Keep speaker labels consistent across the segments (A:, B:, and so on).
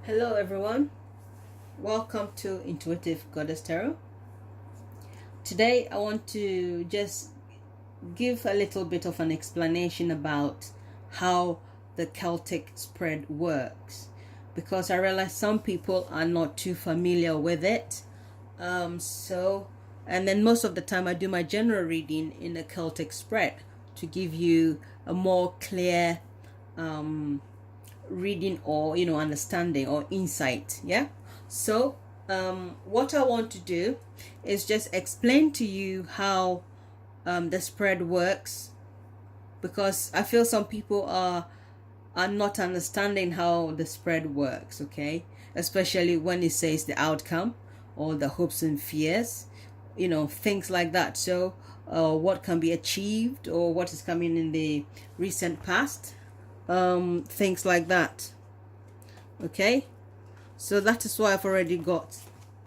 A: Hello everyone, welcome to Intuitive Goddess Tarot. Today I want to just give a little bit of an explanation about how the Celtic spread works, because I realize some people are not too familiar with it. And then most of the time I do my general reading in the Celtic spread to give you a more clear reading or understanding or insight. So what I want to do is just explain to you how the spread works, because I feel some people are not understanding how the spread works, okay, especially when it says the outcome or the hopes and fears, things like that. So what can be achieved or what is coming in the recent past, things like that. Okay, so that is why I've already got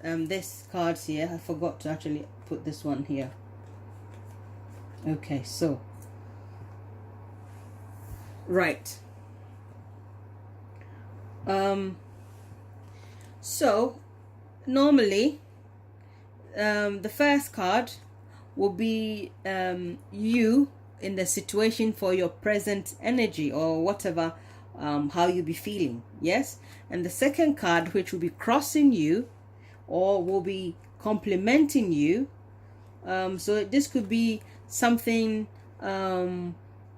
A: this cards here. I forgot to actually put this one here. Okay, so right, so normally the first card will be you in the situation for your present energy or whatever, how you be feeling. Yes, and the second card, which will be crossing you or will be complementing you. So this could be something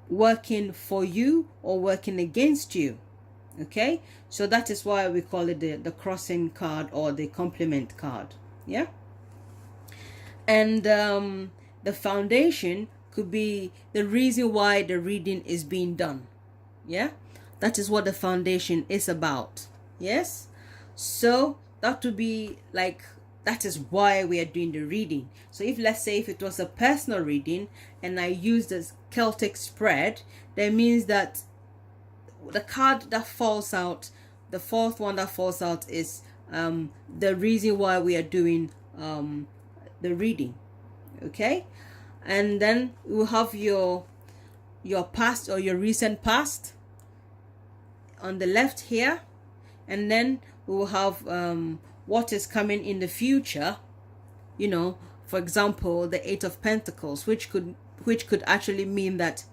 A: working for you or working against you. Okay, so that is why we call it the crossing card or the complement card. Yeah, and the foundation could be the reason why the reading is being done. Yeah, that is what the foundation is about. Yes, so that would be like, that is why we are doing the reading. So if, let's say, if it was a personal reading and I use this Celtic spread, that means that the card that falls out, the fourth one that falls out, is the reason why we are doing the reading. Okay, and then we'll have your past or your recent past on the left here, and then we will have what is coming in the future. For example, the Eight of Pentacles, which could actually mean that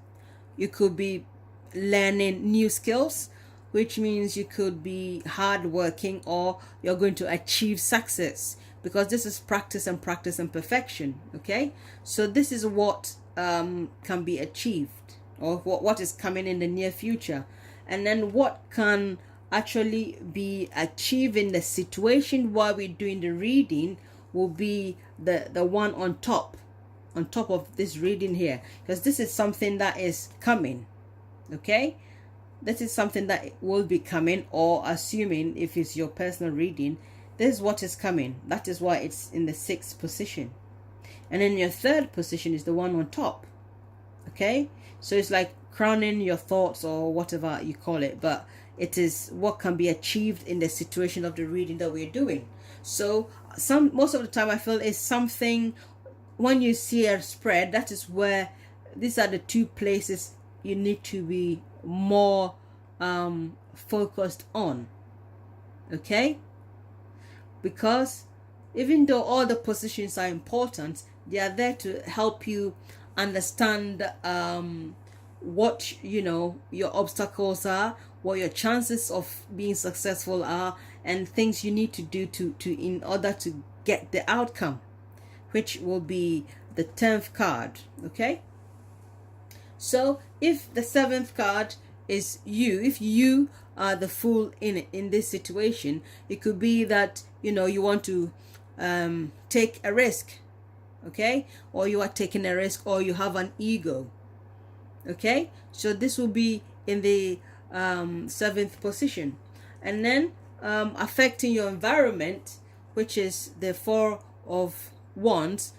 A: you could be learning new skills, which means you could be hardworking or you're going to achieve success, because this is practice and perfection. Okay, so this is what can be achieved, or what is coming in the near future. And then what can actually be achieved in the situation while we're doing the reading will be the one on top of this reading here, because this is something that is coming. Okay, this is something that will be coming, or assuming if it's your personal reading, this is what is coming. That is why it's in the 6th position, and then your 3rd position is the one on top. Okay, so it's like crowning your thoughts or whatever you call it, but it is what can be achieved in the situation of the reading that we're doing. So most of the time I feel is something, when you see a spread, that is where these are the two places you need to be more focused on. Okay, because even though all the positions are important, they are there to help you understand what your obstacles are, what your chances of being successful are, and things you need to do to in order to get the outcome, which will be the 10th card. Okay, so if the 7th card is you, if you are the fool in this situation, it could be that you want to take a risk. Okay, or you are taking a risk, or you have an ego. Okay, so this will be in the 7th position. And then affecting your environment, which is the 4 of Wands,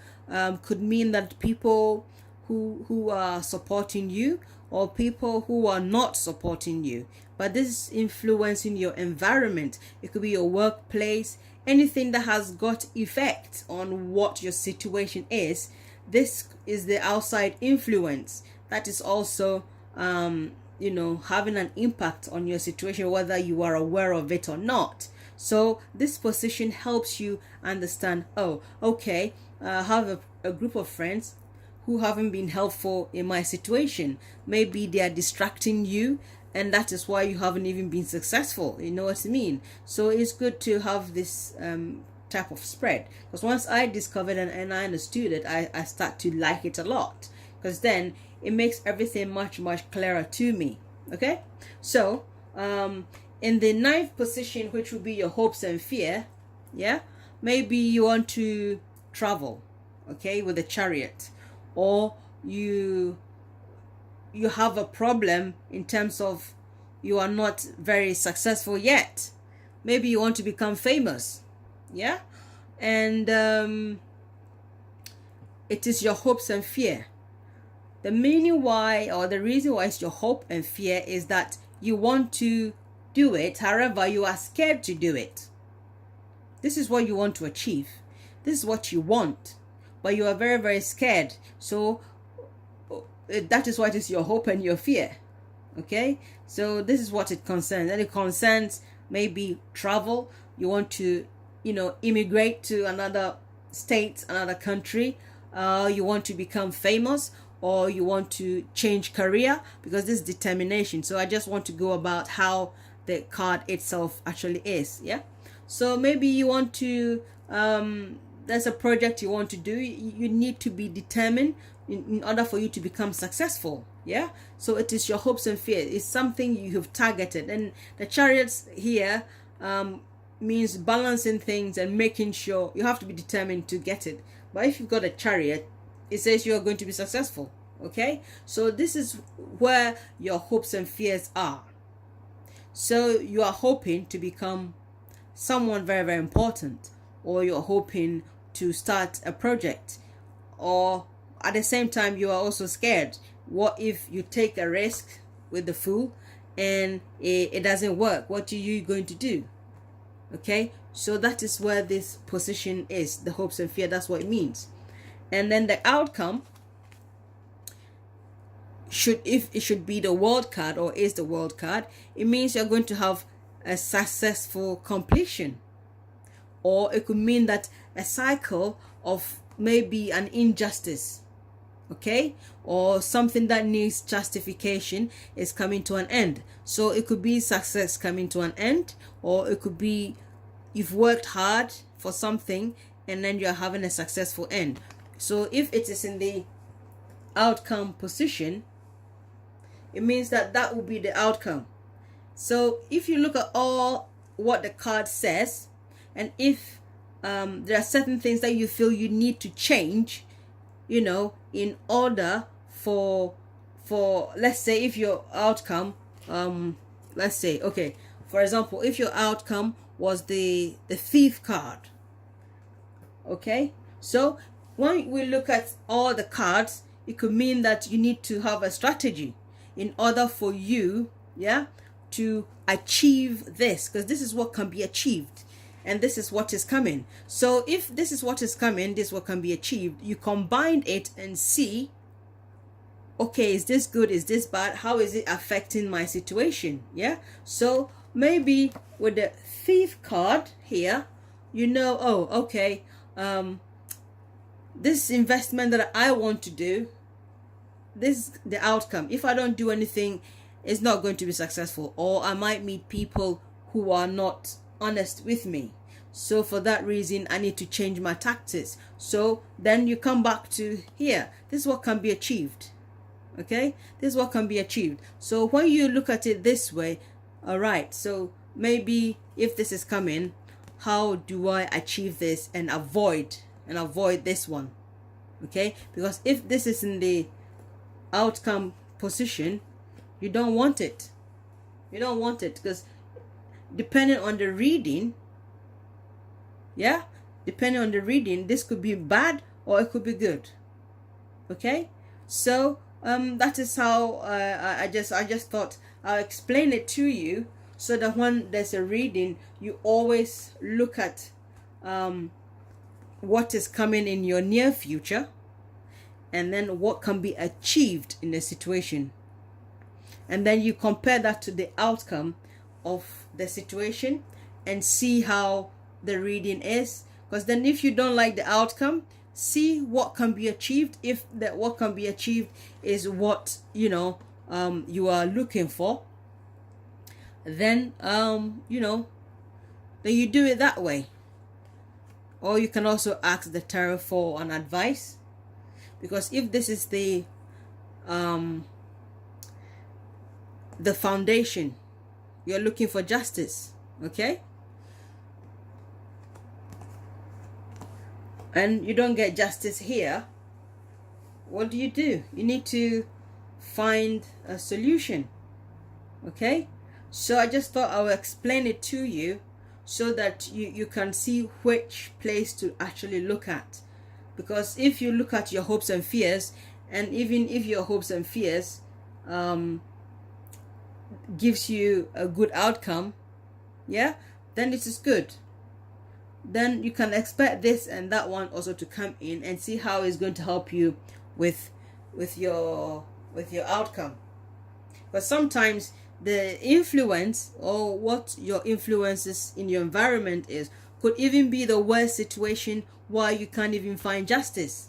A: could mean that people who are supporting you, or people who are not supporting you, but this is influencing your environment. It could be your workplace, anything that has got effect on what your situation is. This is the outside influence that is also having an impact on your situation, whether you are aware of it or not. So this position helps you understand, oh, okay, I have a group of friends who haven't been helpful in my situation. Maybe they are distracting you, and that is why you haven't even been successful. You know what I mean? So it's good to have this type of spread, because once I discovered and I understood it, I start to like it a lot, because then it makes everything much clearer to me. Okay, so in the ninth position, which will be your hopes and fear, yeah, maybe you want to travel, okay, with a chariot, or you have a problem in terms of you are not very successful yet. Maybe you want to become famous, yeah, and it is your hopes and fear. The meaning why, or the reason why it's your hope and fear, is that you want to do it, however you are scared to do it. This is what you want to achieve. This is what you want, but you are very scared. So that is what is your hope and your fear. Okay, so this is what it concerns, and it concerns maybe travel. You want to immigrate to another state, another country. You want to become famous, or you want to change career, because this is determination. So I just want to go about how the card itself actually is. Yeah, so maybe you want to there's a project you want to do. You need to be determined in order for you to become successful. Yeah, so it is your hopes and fears. It's something you have targeted, and the chariots here means balancing things and making sure you have to be determined to get it. But if you've got a chariot, it says you are going to be successful. Okay, so this is where your hopes and fears are. So you are hoping to become someone very important, or you're hoping to start a project, or at the same time you are also scared. What if you take a risk with the fool and it doesn't work? What are you going to do? Okay, so that is where this position is, the hopes and fear. That's what it means. And then the outcome if it should be the world card, or is the world card, it means you're going to have a successful completion, or it could mean that a cycle of maybe an injustice, okay, or something that needs justification is coming to an end. So it could be success coming to an end, or it could be you've worked hard for something and then you're having a successful end. So if it is in the outcome position, it means that will be the outcome. So if you look at all what the card says, and if there are certain things that you feel you need to change, in order for let's say, if your outcome let's say, okay, for example, if your outcome was the thief card, okay, so when we look at all the cards, it could mean that you need to have a strategy in order for you, to achieve this, because this is what can be achieved, and this is what is coming. So if this is what is coming, this is what can be achieved, you combine it and see, okay, is this good, is this bad, how is it affecting my situation? Yeah, so maybe with the thief card here, oh, okay, this investment that I want to do, this is the outcome. If I don't do anything, it's not going to be successful, or I might meet people who are not honest with me. So for that reason, I need to change my tactics. So then you come back to here. This is what can be achieved. Okay, this is what can be achieved. So when you look at it this way, all right, so maybe if this is coming, how do I achieve this and avoid this one? Okay, because if this is in the outcome position, you don't want it. Because depending on the reading, this could be bad or it could be good. Okay, so that is how I just thought I'll explain it to you, so that when there's a reading, you always look at what is coming in your near future, and then what can be achieved in the situation. and then you compare that to the outcome of the situation and see how the reading is. Because then if you don't like the outcome, see what can be achieved. If that what can be achieved is what you are looking for, then then you do it that way. Or you can also ask the tarot for an advice, because if this is the foundation, you're looking for justice, okay, and you don't get justice here, what do? You need to find a solution, okay? So I just thought I would explain it to you so that you can see which place to actually look at. Because if you look at your hopes and fears, and even if your hopes and fears gives you a good outcome, yeah, then it is good. Then you can expect this and that one also to come in and see how it's going to help you with your outcome. But sometimes the influence, or what your influences in your environment is, could even be the worst situation why you can't even find justice.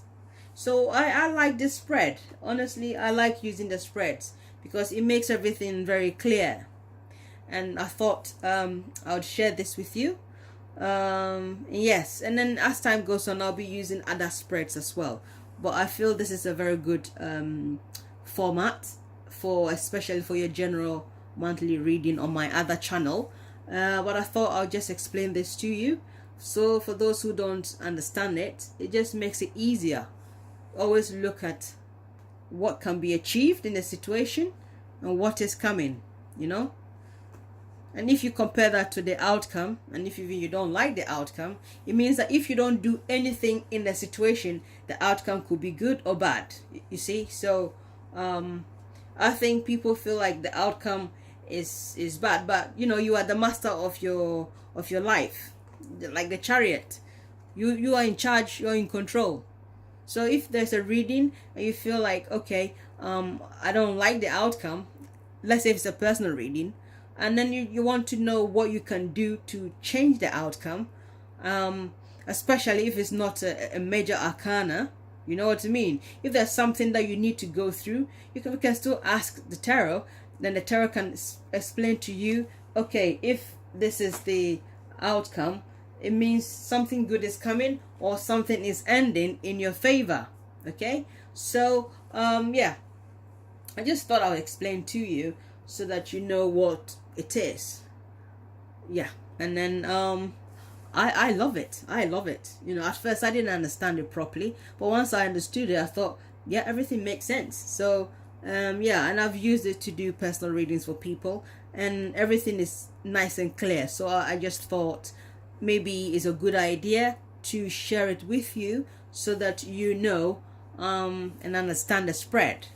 A: So I like this spread. Honestly, I like using the spreads because it makes everything very clear. And I thought I would share this with you. Yes, and then as time goes on, I'll be using other spreads as well. But I feel this is a very good format especially for your general monthly reading on my other channel. But I thought I'll just explain this to you, so for those who don't understand it, it just makes it easier. Always look at what can be achieved in a situation and what is coming, and if you compare that to the outcome, and if you don't like the outcome, it means that if you don't do anything in the situation, the outcome could be good or bad, you see. So I think people feel like the outcome is bad, but you are the master of your life, like the chariot. You are in charge, you're in control. So if there's a reading and you feel like, okay, I don't like the outcome, let's say if it's a personal reading, and then you want to know what you can do to change the outcome, especially if it's not a major arcana, you know what I mean? If there's something that you need to go through, you can still ask the tarot. Then the tarot can explain to you, okay, if this is the outcome, it means something good is coming or something is ending in your favor, okay? So yeah, I just thought I would explain to you so that you know what it is. Yeah, and then I love it. At first I didn't understand it properly, but once I understood it, I thought, yeah, everything makes sense. So yeah, and I've used it to do personal readings for people, and everything is nice and clear. So I just thought maybe it's a good idea to share it with you so that and understand the spread,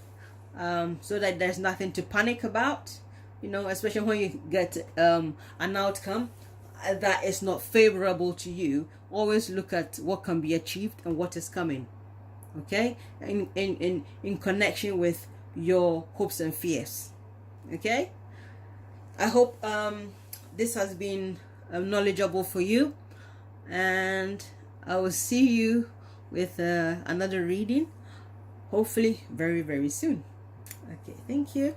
A: so that there's nothing to panic about, especially when you get an outcome that is not favorable to you. Always look at what can be achieved and what is coming, okay, in connection with your hopes and fears, okay. I hope this has been knowledgeable for you, and I will see you with another reading, hopefully very, very soon. Okay, thank you.